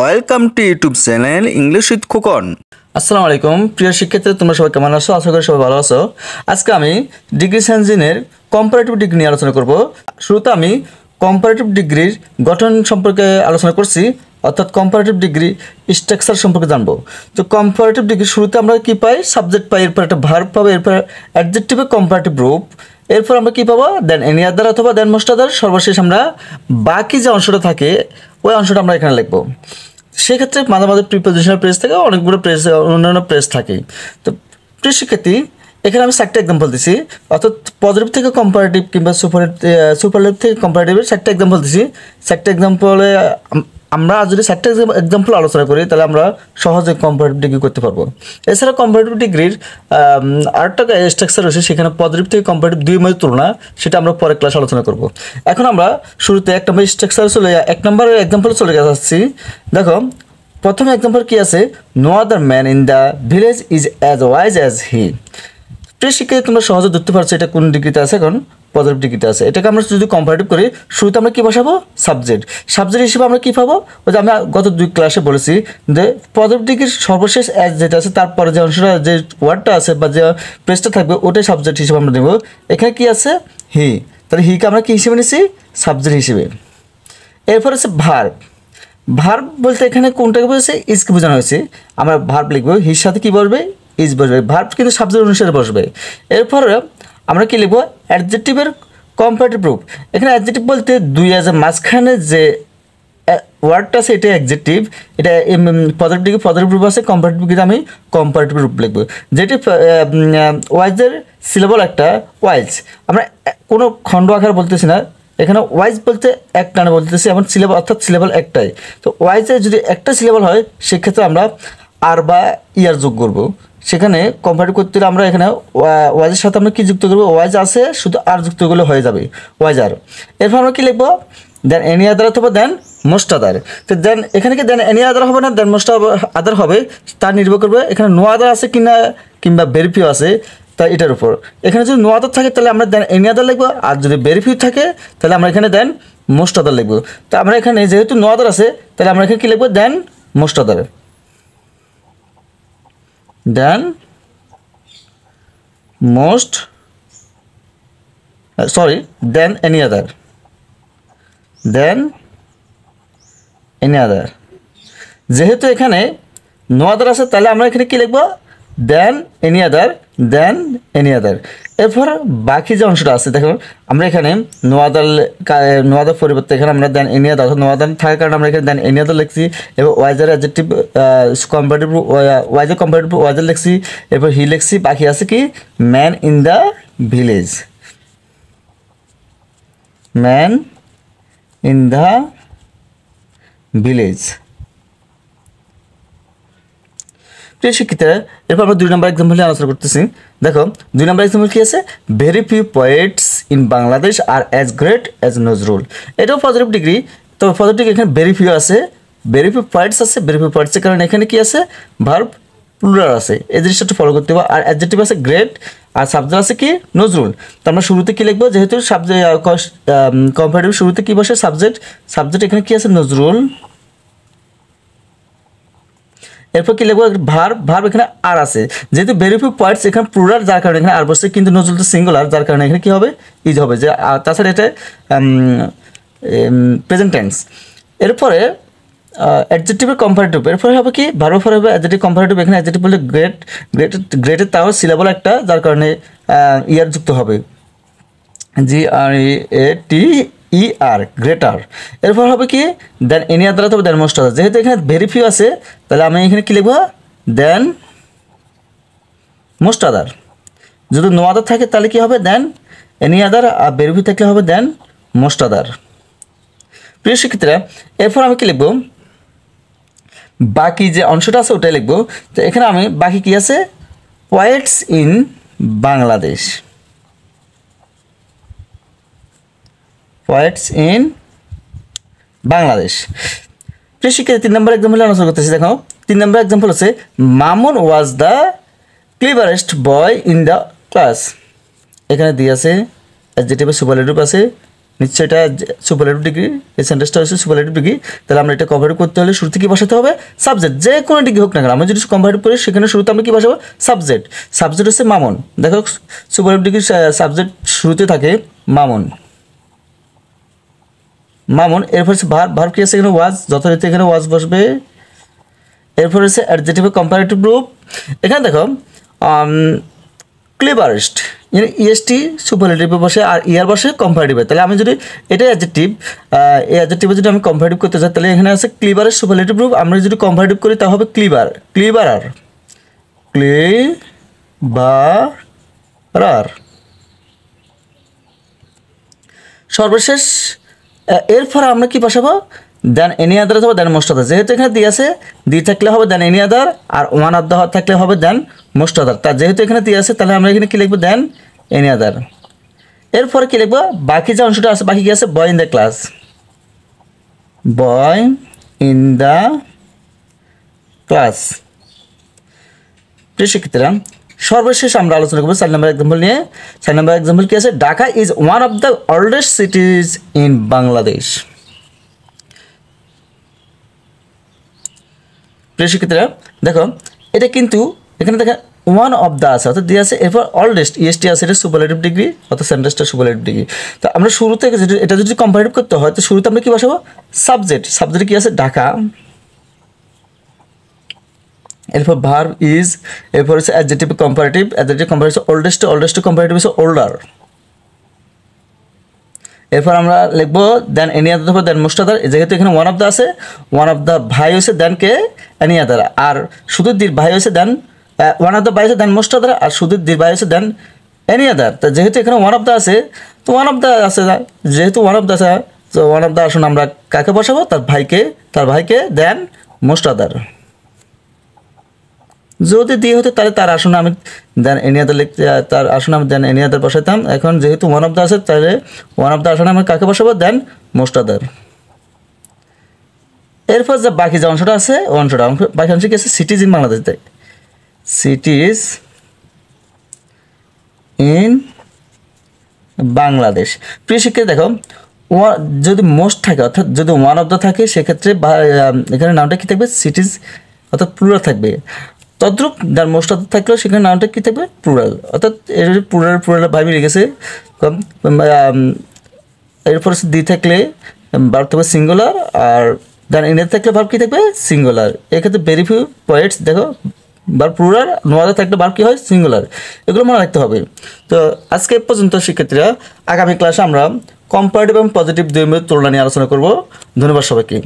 Welcome to YouTube channel English with Khokon. আসসালামু আলাইকুম প্রিয় শিক্ষার্থী, তোমরা সবাই কেমন আছো? আশা করি সবাই ভালো আছো। আজকে আমি ডিগ্রি সেন্সিনের কম্পারেটিভ ডিগ্রি নিয়ে আলোচনা করব। শুরুতে আমি কম্পারেটিভ ডিগ্রির গঠন সম্পর্কে আলোচনা করছি, অর্থাৎ কম্পারেটিভ ডিগ্রি স্ট্রাকচার সম্পর্কে জানবো। তো কম্পারেটিভ ডিগ্রি শুরুতে আমরা কি পাই? সাবজেক্ট পাই, এরপর একটা ভার্ব পাবো, এরপর অ্যাডজেক্টিভে কম্পারেটিভ রূপ, এরপর আমরা কি পাবো? দেন এনি আদার অথবা দেন মোস্ট আদার, সর্বশেষ আমরা বাকি যে অংশটা থাকে ওই অংশটা আমরা এখানে লিখবো। সেক্ষেত্রে মাঝে মাঝে প্রিপোজিশনাল প্রেস থাকে, অনেকগুলো প্রেস, অন্যান্য প্রেস থাকে। তো প্রিয় শিক্ষার্থী, এখানে আমি 4টা এক্সাম্পল দিছি, অর্থাৎ পজিটিভ থেকে কম্পারেটিভ কিংবা সুপারলেটিভ থেকে কম্পারেটিভের 4টা এক্সাম্পল দিছি। 4টা এক্সাম্পলে আমরা যদি 4টা এক্সাম্পল আলোচনা করি তাহলে আমরা সহজে কম্পারেটিভ ডিগ্রি করতে পারবো। এছাড়া কম্পারেটিভ ডিগ্রির আরেকটা স্ট্রাকচার রয়েছে, সেখানে পজিটিভ থেকে কম্পারেটিভ দুই মধ্যে তুলনা, সেটা আমরা পরে ক্লাস আলোচনা করব। এখন আমরা শুরুতে 1 নম্বর স্ট্রাকচার এক নম্বরের এক্সাম্পল চলে যাচ্ছি। দেখো, প্রথম এক্সাম্পল কি আছে? No other man in the village is as wise as he. প্রিয় শিক্ষার্থী, তোমরা সহজে ধরতে পারছো এটা কোন ডিগ্রিতে আছে, এখন পজিটিভ ডিগ্রিতে আছে। এটাকে আমরা যদি কম্পারেটিভ করি, শুরুতে আমরা কী বসাবো? সাবজেক্ট। সাবজেক্ট হিসেবে আমরা কী পাবো? ওই যে আমি গত 2 ক্লাসে বলেছি যে পজিটিভ ডিগ্রির সর্বশেষ অ্যাজ যেটা আছে তারপরে যে অংশটা, যে ওয়ার্ডটা আছে বা যে প্রেসটা থাকবে ওটাই সাবজেক্ট হিসেবে আমরা দেবো। এখানে কি আছে? হি। তাহলে হিকে আমরা কী হিসেবে নিছি? সাবজেক্ট হিসেবে। এরপর আছে ভার্ব। ভার্ব বলতে এখানে কোনটাকে বলেছে? ইজকে বোঝানো হয়েছে। আমরা ভার্ব লিখবো, হির সাথে কী বসবে? ইজ বসবে। ভার্ব কিন্তু সাবজেক্ট অনুসারে বসবে। এরপর আমরা কি লিখবো? অ্যাডজেক্টিভের কম্পারেটিভ রূপ। এখানে অ্যাডজেক্টিভ বলতে দুই আছে মাঝখানে যে ওয়ার্ডটা আছে এটা অ্যাডজেক্টিভ, এটা পজিটিভ ডিগ্রি পজিটিভ রূপ আছে, কম্পারেটিভ ডিগ্রি আমি কম্পারেটিভ রূপ লিখবো। যেটি ওয়াইজের সিলেবল একটা ওয়াইজ, আমরা কোনো খণ্ড আকার বলতেছি না, এখানে ওয়াইজ বলতে এক টানে বলতেছি, এবং সিলেবল অর্থাৎ সিলেবল একটাই। তো ওয়াইজে যদি একটা সিলেবল হয় সেক্ষেত্রে আমরা আর বা ইয়ার যোগ করবো। সেখানে কম্পারেটিভ করতে হলে আমরা এখানে ওয়াইজের সাথে আমরা কী যুক্ত করবো? ওয়াইজ আছে, শুধু আর যুক্ত করলে হয়ে যাবে, ওয়াইজ আর। এরপর আমরা কী লিখবো? দেন এনি আদার অথবা দেন মোস্ট আদার। তো দেন এখানে কি দেন এনি আদার হবে না দেন মোস্ট আদার হবে, তা নির্ভর করবে এখানে নো আদার আছে কিনা কিংবা ভেরি আছে তাই এটার উপর। এখানে যদি নো আদার থাকে তাহলে আমরা দেন এনি আদার লিখবো, আর যদি ভেরি থাকে তাহলে আমরা এখানে দেন মোস্ট আদার লিখবো। তো আমরা এখানে যেহেতু নো আদার আছে তাহলে আমরা এখানে কী লিখবো? Than most other, than most than any other, than any other. যেহেতু এখানে নো আদার আছে তাহলে আমরা এখানে কী লিখবো? দেন এনি আদার, দেন এনি আদার। এরপর বাকি যে অংশটা আছে দেখুন, আমরা এখানে নো আদার পরিবর্তে এখানে আমরা দেন এনি আদার, নো আদার থাকার কারণে আমরা এখানে দেন এনি আদার লিখছি। এবার wiser adjective comparative wiser comparative wiser লিখছি, এরপর হি লিখছি। বাকি আছে কি? Man in the village, man in the village. প্রিয় শিক্ষিতরা, এরপর আমরা 2 নম্বর এক্সাম্পল নিয়ে আলোচনা করতেছি। দেখো 2 নম্বর এক্সাম্পল কী আছে? Very few poets in Bangladesh are as great as Nazrul. এটাও পজিটিভ ডিগ্রি। তো পজিটিভ ডিগ্রি এখানে ভেরি ফিউ আছে, ভেরি ফিউ পোয়েটস আছে। ভেরি ফিউ পোয়েটসের কারণে এখানে কি আছে? ভার্ব প্লুরাল আছে, এই জিনিসটা একটু ফলো করতে হবে। আর অ্যাডজেক্টিভ আছে গ্রেট, আর সাবজেক্ট আছে কি? নজরুল। তো আমরা শুরুতে কী লিখবো? যেহেতু সাবজেক্ট কম্পারেটিভ শুরুতে কী বসে? সাবজেক্ট। সাবজেক্ট এখানে কী আছে? নজরুল। এরপর কি লিখবো? ভার্ব। ভার্ব এখানে আর আছে, যেহেতু ভেরি ফিউ পোয়েটস এখানে প্লুরাল যার কারণে এখানে আর বসছে, কিন্তু নজরুল তো সিঙ্গুলার যার কারণে এখানে কী হবে? ইজ হবে। যে তাছাড়া এটা প্রেজেন্ট টেন্স। এরপরে অ্যাডজেক্টিভের কম্পারেটিভ, এরপরে হবে কি? ভার্বের পরে হবে অ্যাডজেক্টিভ কম্পারেটিভ। এখানে অ্যাডজেক্টিভ বলতে গ্রেটের তাও সিলেবল একটা যার কারণে ইয়ার যুক্ত হবে, GREATER, গ্রেটার। এরপর হবে কি? দেন এনি আদার অথবা দেন মোস্ট আদার। যেহেতু এখানে ভেরি ফিউ আছে তাহলে আমি এখানে কী লিখবো? দেন মোস্ট আদার। যদি নো আদার থাকে তাহলে কী হবে? Then any other. Are very few থাকলে হবে দেন মোস্ট আদার। প্রিয় শিক্ষিতরা, এরপর আমি কী লিখবো? বাকি যে অংশটা আছে ওটাই লিখবো। তো এখানে আমি বাকি কী আছে? Poets in Bangladesh, poets in Bangladesh. প্রিয় শিক্ষার্থী, 3 নম্বর এক্সাম্পল আলোচনা করতেছি। দেখো 3 নম্বর এক্সাম্পল হচ্ছে Mamun was the cleverest boy in the class. এখানে দিয়ে আছে অ্যাডজেক্টিভ সুপারলেটিভ আছে, নিশ্চয়ই এটা সুপারলেটিভ ডিগ্রি, এই সেন্টেন্সটা হচ্ছে সুপারলেটিভ ডিগ্রি। তাহলে আমরা এটা কম্পারেটিভ করতে হলে শুরুতে কি বসাতে হবে? সাবজেক্ট। যে কোনো ডিগ্রি হোক না কেন আমরা যদি কম্পারেটিভ করি সেখানে শুরুতে আমরা কি বসাবো? সাবজেক্ট। সাবজেক্ট হচ্ছে মামুন। দেখো সুপারলেটিভ ডিগ্রি সাবজেক্ট শুরুতে থাকে মামুন, মামুন। এরপর হচ্ছে ভার্ব কি আছে এখানে? ওয়াজ, যথারীতি এখানে ওয়াজ বসবে। এরপর হচ্ছে অ্যাডজেক্টিভের কম্পারেটিভ রূপ। এখানে দেখো ক্লেভারেস্ট, ইএসটি সুপারলেটিভে বসে আর ইয়ার বসে কম্পারেটিভে। তাহলে আমি যদি এটাই অ্যাডজেক্টিভ, এই অ্যাডজেক্টিভে যদি আমি কম্পারেটিভ করতে চাই তাহলে এখানে আছে ক্লিভারেস্ট সুপারলেটিভ রূপ। আমরা যদি কম্পারেটিভ করি তা হবে ক্লিভারার। সর্বশেষ এরপর আমরা কি বসাবো? দেন এনি আদার অথবা দেন মোস্ট আদার। যেহেতু এখানে দিয়ে আছে, দিয়ে থাকলে হবে দেন এনি আদার, আর ওয়ান অফ দ্য থাকলে হবে দেন মোস্ট আদার। তা যেহেতু এখানে দিয়ে আছে তাহলে আমরা এখানে কি লিখবো? দেন এনি আদার। এরপরে কি লিখবো? বাকি যে অংশটা আছে, বাকি কি আছে? বয় in the class, boy in the class. প্রিয় শিক্ষার্থীরা, সর্বশেষ আমরা আলোচনা করবো 4 নম্বর এক্সাম্পল নিয়ে। 4 নম্বর এক্সাম্পল কি আছে? Dhaka is one of the oldest cities in Bangladesh. প্রিয় শিক্ষার্থীরা দেখো, এটা কিন্তু এখানে দেখেন ওয়ান অফ দ্য আছে, অর্থাৎ দিয়ে আছে। এরপর ওল্ডেস্ট ইএসটি আছে, এটা সুপারলেটিভ ডিগ্রি, অর্থাৎ সেন্টেন্সটা সুপারলেটিভ ডিগ্রি। তো আমরা শুরুতে এটা যদি কম্পারেটিভ করতে হয় তো শুরুতে আমরা কি বসাবো? সাবজেক্ট। সাবজেক্ট কি আছে? ঢাকা। এরপর ভার্ব ইজ, এরপর হচ্ছে adjective comparative, adjective comparative oldest comparative হচ্ছে ওল্ডার। এরপর আমরা লিখবো দেন এনি আদার, দেন মোস্ট আদার। যেহেতু এখানে ওয়ান অফ দ্য আছে, ওয়ান অফ দ্য ভাই হয়েছে দেন কে? Any other. আর শুধু দীর ভাই হয়েছে দেন, ওয়ান অফ দ্য ভাই হচ্ছে দেন মোস্ট আদার, আর শুধু দীর ভাই হয়েছে দেন এনি আদার। তা যেহেতু এখানে ওয়ান অফ দ্য আছে তো ওয়ান অফ দ্য আছে, যেহেতু ওয়ান অফ দ্য আছে তো ওয়ান অফ দ্য আসুন আমরা কাকে বসাবো? তার ভাইকে দেন মোস্ট আদার। যদি দিয়ে হতো তাহলে তার আসনে আমি দেন এনি আদার লিখতে, তার আসনে আমি দেন এনি আদার বসাইতাম। এখন যেহেতু ওয়ান অফ দ্য আছে তাহলে ওয়ান অফ দ্য আসনে আমি কাকে বসাবো? দেন মোস্ট আদার। এরপর যে বাকি যে অংশটা আছে বাকি অংশ কি আছে? Cities in Bangladesh. Cities in Bangladesh. প্রিয় শিক্ষার্থী দেখো, যদি মোস্ট থাকে অর্থাৎ যদি ওয়ান অফ দ্য থাকে সেক্ষেত্রে এখানে নামটা কি থাকবে? সিটিজ, অর্থাৎ প্লুরাল থাকবে। তদ্রূপ যার মোস্ট অফ থাকলেও সেখানে নামটা কী থাকবে? প্লুরাল। অর্থাৎ এর প্লুরাল ভাবে রেখেছে। এরপর দি থাকলে ভার্ব থাকবে সিঙ্গুলার, আর দেন ইনে থাকলে ভার্ব কী থাকবে? সিঙ্গুলার। এক্ষেত্রে ভেরি ফিউ পয়েন্টস দেখো, ভার্ব প্লুরাল, নোয়াদা থাকলে ভার্ব কী হয়? সিঙ্গুলার। এগুলো মনে রাখতে হবে। তো আজকে পর্যন্ত শিক্ষার্থীরা, আগামী ক্লাসে আমরা কম্পারেটিভ এবং পজিটিভ দুই তুলনা নিয়ে আলোচনা করব। ধন্যবাদ সবাইকে।